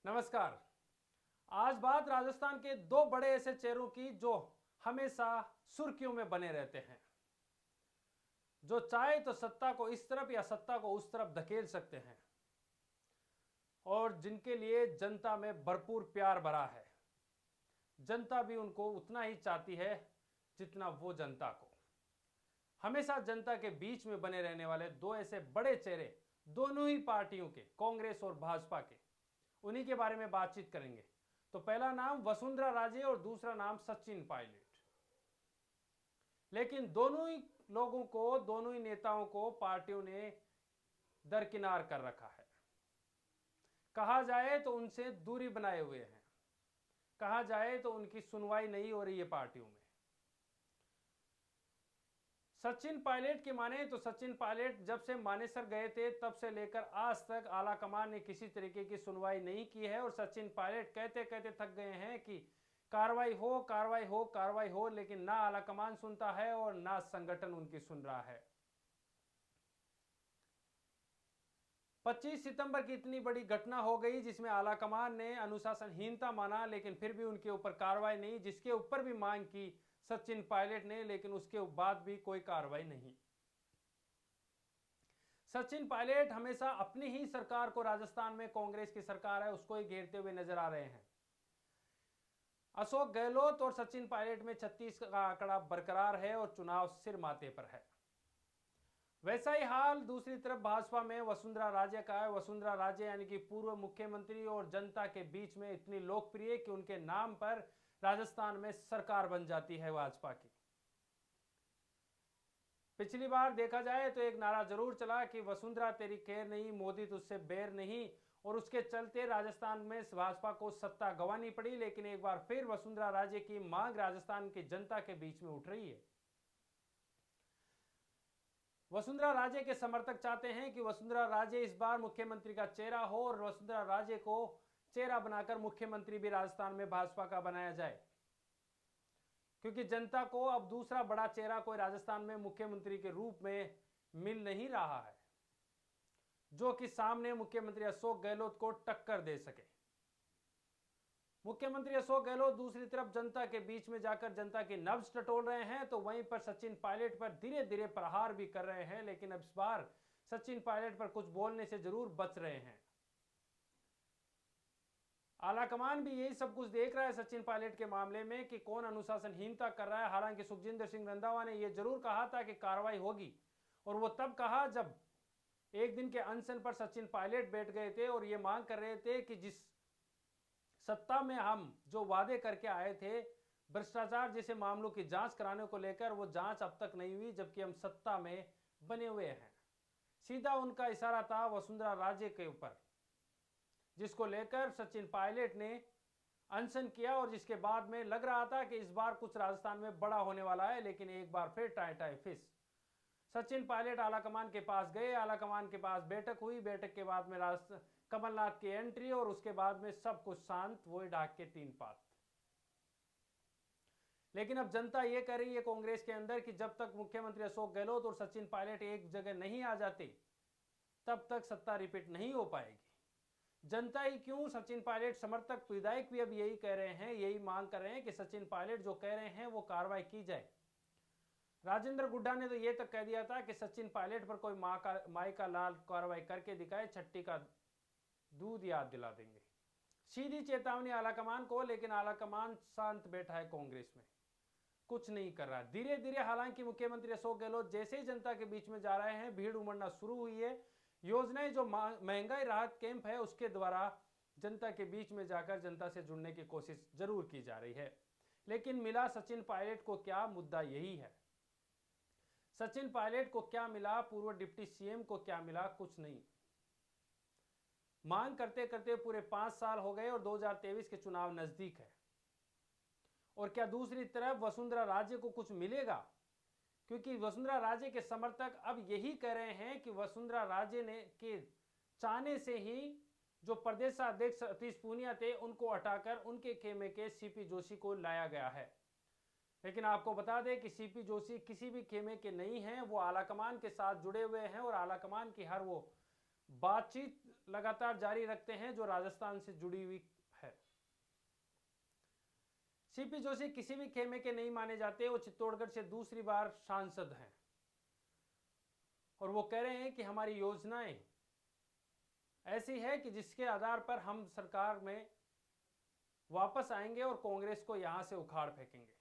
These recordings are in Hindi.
नमस्कार। आज बात राजस्थान के दो बड़े ऐसे चेहरों की जो हमेशा सुर्खियों में बने रहते हैं, जो चाहे तो सत्ता को इस तरफ या सत्ता को उस तरफ धकेल सकते हैं और जिनके लिए जनता में भरपूर प्यार भरा है। जनता भी उनको उतना ही चाहती है जितना वो जनता को। हमेशा जनता के बीच में बने रहने वाले दो ऐसे बड़े चेहरे, दोनों ही पार्टियों के, कांग्रेस और भाजपा के, उन्हीं के बारे में बातचीत करेंगे। तो पहला नाम वसुंधरा राजे और दूसरा नाम सचिन पायलट। लेकिन दोनों ही लोगों को, दोनों ही नेताओं को पार्टियों ने दरकिनार कर रखा है। कहा जाए तो उनसे दूरी बनाए हुए हैं, कहा जाए तो उनकी सुनवाई नहीं हो रही है पार्टियों में। सचिन पायलट की माने तो सचिन पायलट जब से मानेसर गए थे तब से लेकर आज तक आला कमान ने किसी तरीके की सुनवाई नहीं की है और सचिन पायलट कहते कहते थक गए हैं कि कार्रवाई हो, कार्रवाई हो, कार्रवाई हो, लेकिन ना आला कमान सुनता है और ना संगठन उनकी सुन रहा है। 25 सितंबर की इतनी बड़ी घटना हो गई जिसमें आला कमान ने अनुशासनहीनता माना, लेकिन फिर भी उनके ऊपर कार्रवाई नहीं, जिसके ऊपर भी मांग की सचिन पायलट ने, लेकिन उसके बाद भी कोई कार्रवाई नहीं। सचिन पायलट हमेशा अपनी ही सरकार को, राजस्थान में कांग्रेस की सरकार है, उसको ही घेरते हुए नजर आ रहे हैं। अशोक गहलोत और सचिन पायलट में 36 का आंकड़ा बरकरार है और चुनाव सिर माथे पर है। वैसा ही हाल दूसरी तरफ भाजपा में वसुंधरा राजे का है। वसुंधरा राजे यानी कि पूर्व मुख्यमंत्री और जनता के बीच में इतनी लोकप्रिय कि उनके नाम पर राजस्थान में सरकार बन जाती है भाजपा की। पिछली बार देखा जाए तो एक नारा जरूर चला कि वसुंधरा तेरी खैर नहीं, मोदी तुझसे बैर नहीं, और उसके चलते राजस्थान में भाजपा को सत्ता गंवानी पड़ी। लेकिन एक बार फिर वसुंधरा राजे की मांग राजस्थान की जनता के बीच में उठ रही है। वसुंधरा राजे के समर्थक चाहते हैं कि वसुंधरा राजे इस बार मुख्यमंत्री का चेहरा हो और वसुंधरा राजे को चेहरा बनाकर मुख्यमंत्री भी राजस्थान में भाजपा का बनाया जाए, क्योंकि जनता को अब दूसरा बड़ा चेहरा कोई राजस्थान में मुख्यमंत्री के रूप में मिल नहीं रहा है जो कि सामने मुख्यमंत्री अशोक गहलोत को टक्कर दे सके। मुख्यमंत्री अशोक गहलोत दूसरी तरफ जनता के बीच में जाकर जनता की नब्ज टटोल रहे हैं, तो वहीं पर सचिन पायलट पर धीरे धीरे प्रहार भी कर रहे हैं, लेकिन अब इस बार सचिन पायलट पर कुछ बोलने से जरूर बच रहे हैं। आलाकमान भी यही सब कुछ देख रहा है सचिन पायलट के मामले में कि कौन अनुशासनहीनता कर रहा है। हालांकि सुखजिंदर सिंह रंधावा ने यह जरूर कहा था कि कार्रवाई होगी, और वो तब कहा जब एक दिन के अनशन पर सचिन पायलट बैठ गए थे और ये मांग कर रहे थे कि जिस सत्ता में हम जो वादे करके आए थे भ्रष्टाचार जैसे मामलों की जांच कराने को लेकर, वो जांच अब तक नहीं हुई, जबकि हम सत्ता में बने हुए हैं। सीधा उनका इशारा था वसुंधरा राजे के ऊपर, जिसको लेकर सचिन पायलट ने अनशन किया और जिसके बाद में लग रहा था कि इस बार कुछ राजस्थान में बड़ा होने वाला है। लेकिन एक बार फिर टाई टाई फिस। सचिन पायलट आलाकमान के पास गए, आलाकमान के पास बैठक हुई, बैठक के बाद में कमलनाथ की एंट्री और उसके बाद में सब कुछ शांत, वही डाक के तीन पात। लेकिन अब जनता यह कह रही है कांग्रेस के अंदर कि जब तक मुख्यमंत्री अशोक गहलोत और सचिन पायलट एक जगह नहीं आ जाते तब तक सत्ता रिपीट नहीं हो पाएगी। जनता ही क्यों, सचिन पायलट समर्थक विधायक भी अब यही कह रहे हैं, यही मांग कर रहे हैं कि सचिन पायलट जो कह रहे हैं वो कार्रवाई की जाए। राजेंद्र गुड्डा ने तो यह तक कह दिया था कि सचिन पायलट पर कोई माई का लाल कार्रवाई करके दिखाए, छट्टी का दूध याद दिला देंगे। सीधी चेतावनी आलाकमान को, लेकिन आलाकमान शांत बैठा है, कांग्रेस में कुछ नहीं कर रहा। धीरे धीरे हालांकि मुख्यमंत्री अशोक गहलोत जैसे ही जनता के बीच में जा रहे हैं, भीड़ उमड़ना शुरू हुई है। योजनाएं जो महंगाई राहत कैंप है उसके द्वारा जनता के बीच में जाकर जनता से जुड़ने की कोशिश जरूर की जा रही है। लेकिन मिला सचिन पायलट को क्या, मुद्दा यही है। सचिन पायलट को क्या मिला, पूर्व डिप्टी सीएम को क्या मिला, कुछ नहीं। मांग करते करते पूरे 5 साल हो गए और 2023 के चुनाव नजदीक है। और क्या दूसरी तरफ वसुंधरा राजे को कुछ मिलेगा? क्योंकि वसुंधरा राजे के समर्थक अब यही कह रहे हैं कि वसुंधरा राजे ने के चाहने से ही जो प्रदेशाध्यक्ष सतीश पूनिया थे उनको हटाकर उनके खेमे के सीपी जोशी को लाया गया है। लेकिन आपको बता दें कि सीपी जोशी किसी भी खेमे के नहीं हैं, वो आलाकमान के साथ जुड़े हुए हैं और आलाकमान की हर वो बातचीत लगातार जारी रखते हैं जो राजस्थान से जुड़ी हुई है। सीपी जोशी किसी भी खेमे के नहीं माने जाते। वो चित्तौड़गढ़ से दूसरी बार सांसद हैं और वो कह रहे हैं कि हमारी योजनाएं ऐसी है कि जिसके आधार पर हम सरकार में वापस आएंगे और कांग्रेस को यहां से उखाड़ फेंकेंगे।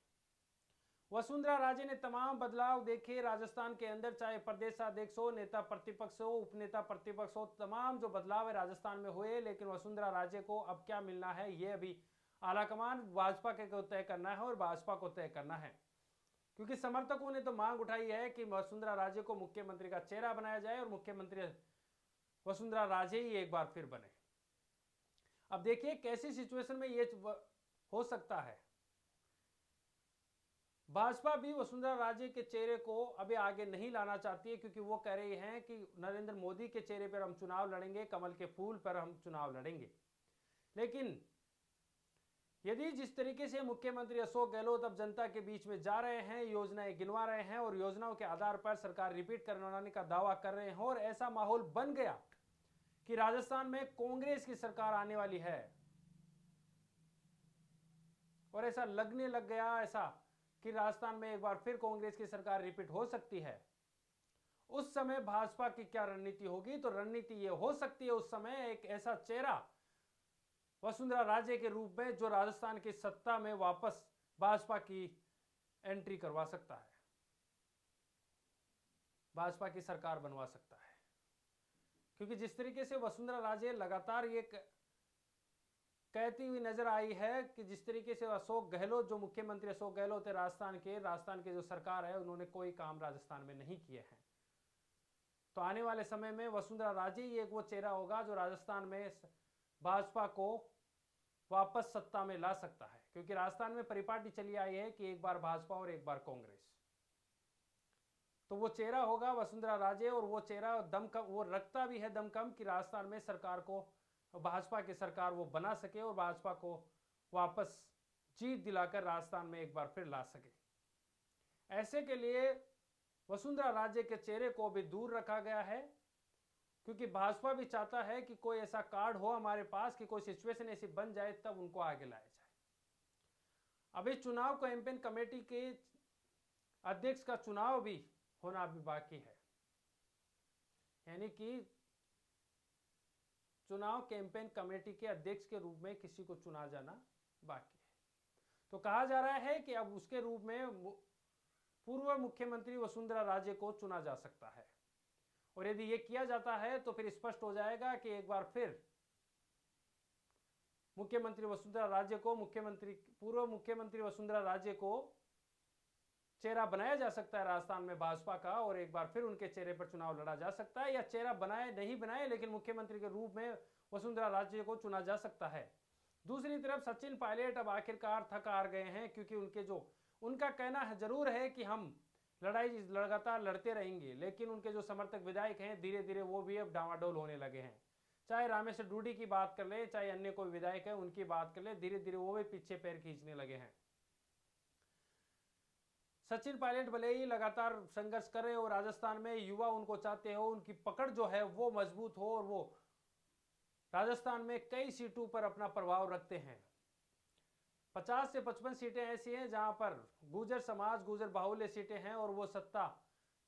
वसुंधरा राजे ने तमाम बदलाव देखे राजस्थान के अंदर, चाहे प्रदेशाध्यक्ष हो, नेता प्रतिपक्ष हो, उपनेता प्रतिपक्ष हो, तमाम जो बदलाव है राजस्थान में हुए। लेकिन वसुंधरा राजे को अब क्या मिलना है ये अभी आलाकमान भाजपा के को तय करना है और भाजपा को तय करना है, क्योंकि समर्थकों ने तो मांग उठाई है कि वसुंधरा राजे को मुख्यमंत्री का चेहरा बनाया जाए और मुख्यमंत्री वसुंधरा राजे ही एक बार फिर बने। अब देखिए कैसी सिचुएशन में ये हो सकता है। भाजपा भी वसुंधरा राजे के चेहरे को अभी आगे नहीं लाना चाहती है, क्योंकि वो कह रही हैं कि नरेंद्र मोदी के चेहरे पर हम चुनाव लड़ेंगे, कमल के फूल पर हम चुनाव लड़ेंगे। लेकिन यदि जिस तरीके से मुख्यमंत्री अशोक गहलोत अब जनता के बीच में जा रहे हैं, योजनाएं गिनवा रहे हैं और योजनाओं के आधार पर सरकार रिपीट करवाने का दावा कर रहे हैं और ऐसा माहौल बन गया कि राजस्थान में कांग्रेस की सरकार आने वाली है और ऐसा लगने लग गया ऐसा कि राजस्थान में एक बार फिर कांग्रेस की सरकार रिपीट हो सकती है, उस समय भाजपा की क्या रणनीति होगी? तो रणनीति ये हो सकती है उस समय एक ऐसा चेहरा वसुंधरा राजे के रूप में जो राजस्थान की सत्ता में वापस भाजपा की एंट्री करवा सकता है, भाजपा की सरकार बनवा सकता है। क्योंकि जिस तरीके से वसुंधरा राजे लगातार ये कहती हुई नजर आई है कि जिस तरीके से अशोक गहलोत, जो मुख्यमंत्री अशोक गहलोत है राजस्थान के जो सरकार है, उन्होंने कोई काम राजस्थान में नहीं किए हैं, तो आने वाले समय में वसुंधरा राजे ही एक वो चेहरा होगा जो राजस्थान में भाजपा को वापस सत्ता में ला सकता है। क्योंकि राजस्थान में परिपाटी चली आई है कि एक बार भाजपा और एक बार कांग्रेस, तो वो चेहरा होगा वसुंधरा राजे और वो चेहरा दमकम, वो रखता भी है दमकम कि राजस्थान में सरकार को, भाजपा की सरकार वो बना सके और भाजपा को वापस जीत दिलाकर राजस्थान में एक बार फिर ला सके। ऐसे के लिए वसुंधरा राजे के चेहरे को भी दूर रखा गया है, क्योंकि भाजपा भी चाहता है कि कोई ऐसा कार्ड हो हमारे पास कि कोई सिचुएशन ऐसी बन जाए तब उनको आगे लाया जाए। अभी चुनाव कैंपेन कमेटी के अध्यक्ष का चुनाव भी होना अभी बाकी है, यानी कि चुनाव कैंपेन कमेटी के अध्यक्ष के रूप में किसी को चुना जाना बाकी है। तो कहा जा रहा है कि अब उसके रूप में पूर्व मुख्यमंत्री वसुंधरा राजे को चुना जा सकता है, और यदि ये किया जाता है तो फिर स्पष्ट हो जाएगा कि एक बार फिर मुख्यमंत्री वसुंधरा राजे को पूर्व मुख्यमंत्री वसुंधरा राजे को चेहरा बनाया जा सकता है राजस्थान में भाजपा का, और एक बार फिर उनके चेहरे पर चुनाव लड़ा जा सकता है, या चेहरा बनाए नहीं बनाए लेकिन मुख्यमंत्री के रूप में वसुंधरा राजे को चुना जा सकता है। दूसरी तरफ सचिन पायलट अब आखिरकार थक हार गए हैं, क्योंकि उनका कहना है जरूर है कि हम लड़ाई लगातार लड़ते रहेंगे, लेकिन उनके जो समर्थक विधायक हैं धीरे धीरे वो भी अब डावाडोल होने लगे हैं। चाहे रामेश्वर डूडी की बात कर ले, चाहे अन्य कोई विधायक है उनकी बात कर ले, धीरे धीरे वो भी पीछे पैर खींचने लगे हैं। सचिन पायलट भले ही लगातार संघर्ष कर रहे हो, राजस्थान में युवा उनको चाहते हो, उनकी पकड़ जो है वो मजबूत हो और वो राजस्थान में कई सीटों पर अपना प्रभाव रखते हैं। 50 से 55 सीटें ऐसी हैं जहां पर गुर्जर समाज, गुर्जर बाहुल्य सीटें हैं और वो सत्ता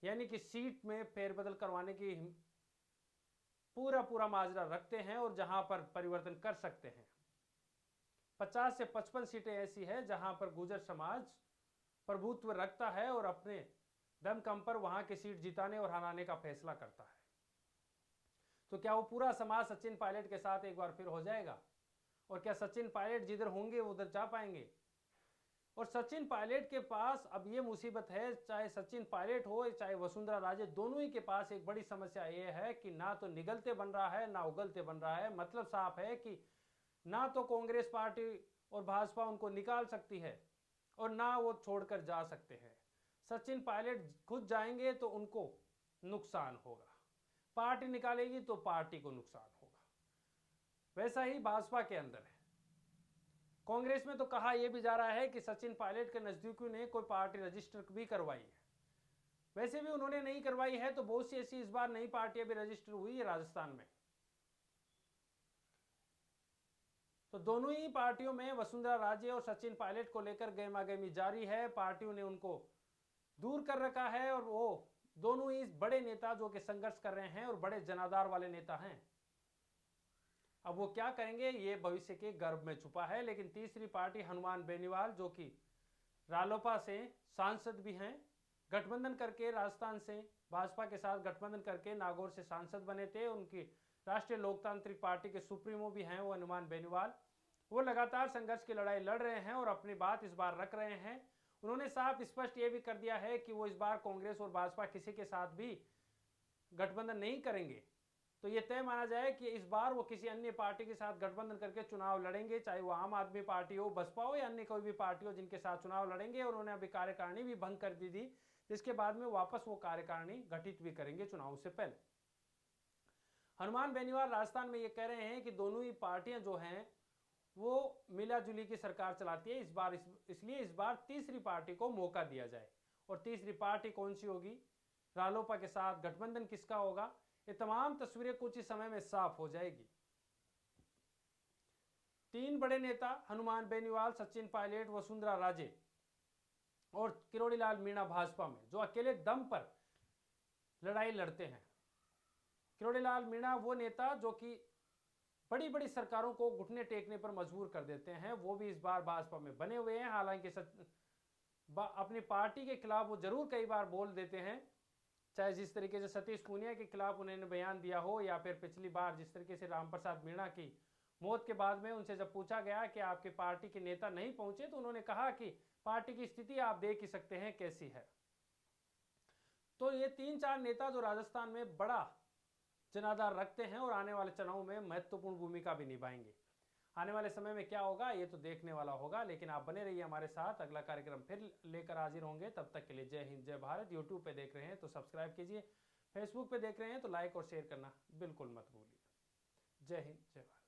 यानी कि सीट में फेरबदल करवाने की पूरा माजरा रखते हैं और जहां पर परिवर्तन कर सकते हैं। 50 से 55 सीटें ऐसी है जहां पर गुर्जर समाज प्रभुत्व रखता है और अपने दमकम पर वहां की सीट जिताने और हराने का फैसला करता है। तो क्या वो पूरा समाज सचिन पायलट के साथ एक बार फिर हो जाएगा, और क्या सचिन पायलट जिधर होंगे उधर जा पाएंगे? और सचिन पायलट के पास अब ये मुसीबत है, चाहे सचिन पायलट हो चाहे वसुंधरा राजे, दोनों ही के पास एक बड़ी समस्या ये है कि ना तो निगलते बन रहा है ना उगलते बन रहा है। मतलब साफ है कि ना तो कांग्रेस पार्टी और भाजपा उनको निकाल सकती है और ना वो छोड़कर जा सकते हैं। सचिन पायलट खुद जाएंगे तो उनको नुकसान होगा, पार्टी निकालेगी तो पार्टी को नुकसान होगा। वैसा ही भाजपा के अंदर है। कांग्रेस में तो कहा यह भी जा रहा है कि सचिन पायलट के नजदीकियों ने कोई पार्टी रजिस्टर भी करवाई है, वैसे भी उन्होंने नहीं करवाई है, तो बहुत सी ऐसी इस बार नई पार्टियां भी रजिस्टर हुई है राजस्थान में। तो दोनों ही पार्टियों में वसुंधरा राजे और सचिन पायलट को लेकर गहमागहमी जारी है। पार्टियों ने उनको दूर कर रखा है और वो दोनों ही बड़े नेता जो कि संघर्ष कर रहे हैं और बड़े जनाधार वाले नेता हैं। अब वो क्या करेंगे ये भविष्य के गर्भ में छुपा है। लेकिन तीसरी पार्टी हनुमान बेनीवाल जो कि रालोपा से सांसद भी हैं, गठबंधन करके राजस्थान से भाजपा के साथ गठबंधन करके नागौर से सांसद बने थे। उनकी राष्ट्रीय लोकतांत्रिक पार्टी के सुप्रीमो भी हैं वो हनुमान बेनीवाल। वो लगातार संघर्ष की लड़ाई लड़ रहे हैं और अपनी बात इस बार रख रहे हैं। उन्होंने साफ स्पष्ट ये भी कर दिया है कि वो इस बार कांग्रेस और भाजपा किसी के साथ भी गठबंधन नहीं करेंगे। तो ये तय माना जाए कि इस बार वो किसी अन्य पार्टी के साथ गठबंधन करके चुनाव लड़ेंगे, चाहे वो आम आदमी पार्टी हो, बसपा हो या अन्य कोई भी पार्टी हो, जिनके साथ चुनाव लड़ेंगे। और उन्होंने अभी कार्यकारिणी भी भंग कर दी थी, जिसके बाद में वापस वो कार्यकारिणी गठित भी करेंगे चुनाव से पहले। हनुमान बेनीवाल राजस्थान में ये कह रहे हैं कि दोनों ही पार्टियां जो हैं वो मिलाजुली की सरकार चलाती है इस बार, इसलिए इस बार तीसरी पार्टी को मौका दिया जाए। और तीसरी पार्टी कौन सी होगी, रालोपा के साथ गठबंधन किसका होगा, ये तमाम तस्वीरें कुछ ही समय में साफ हो जाएगी। तीन बड़े नेता हनुमान बेनीवाल, सचिन पायलट, वसुंधरा राजे और किरोड़ीलाल मीणा भाजपा में जो अकेले दम पर लड़ाई लड़ते हैं। किरोड़ीलाल मीणा वो नेता जो कि बड़ी बड़ी सरकारों को घुटने टेकने पर मजबूर कर देते हैं, वो भी इस बार भाजपा में बने हुए हैं। हालांकि अपनी पार्टी के खिलाफ वो जरूर कई बार बोल देते हैं, चाहे जिस तरीके से सतीश पूनिया के खिलाफ उन्होंने बयान दिया हो या फिर पिछली बार जिस तरीके से रामप्रसाद मीणा की मौत के बाद में उनसे जब पूछा गया कि आपके पार्टी के नेता नहीं पहुंचे, तो उन्होंने कहा कि पार्टी की स्थिति आप देख ही सकते हैं कैसी है। तो ये तीन चार नेता जो राजस्थान में बड़ा जनाधार रखते हैं और आने वाले चुनाव में महत्वपूर्ण भूमिका भी निभाएंगे। आने वाले समय में क्या होगा ये तो देखने वाला होगा, लेकिन आप बने रहिए हमारे साथ, अगला कार्यक्रम फिर लेकर हाजिर होंगे। तब तक के लिए जय हिंद, जय भारत। यूट्यूब पे देख रहे हैं तो सब्सक्राइब कीजिए, फेसबुक पे देख रहे हैं तो लाइक और शेयर करना बिल्कुल मत भूलिए। जय हिंद, जय भारत।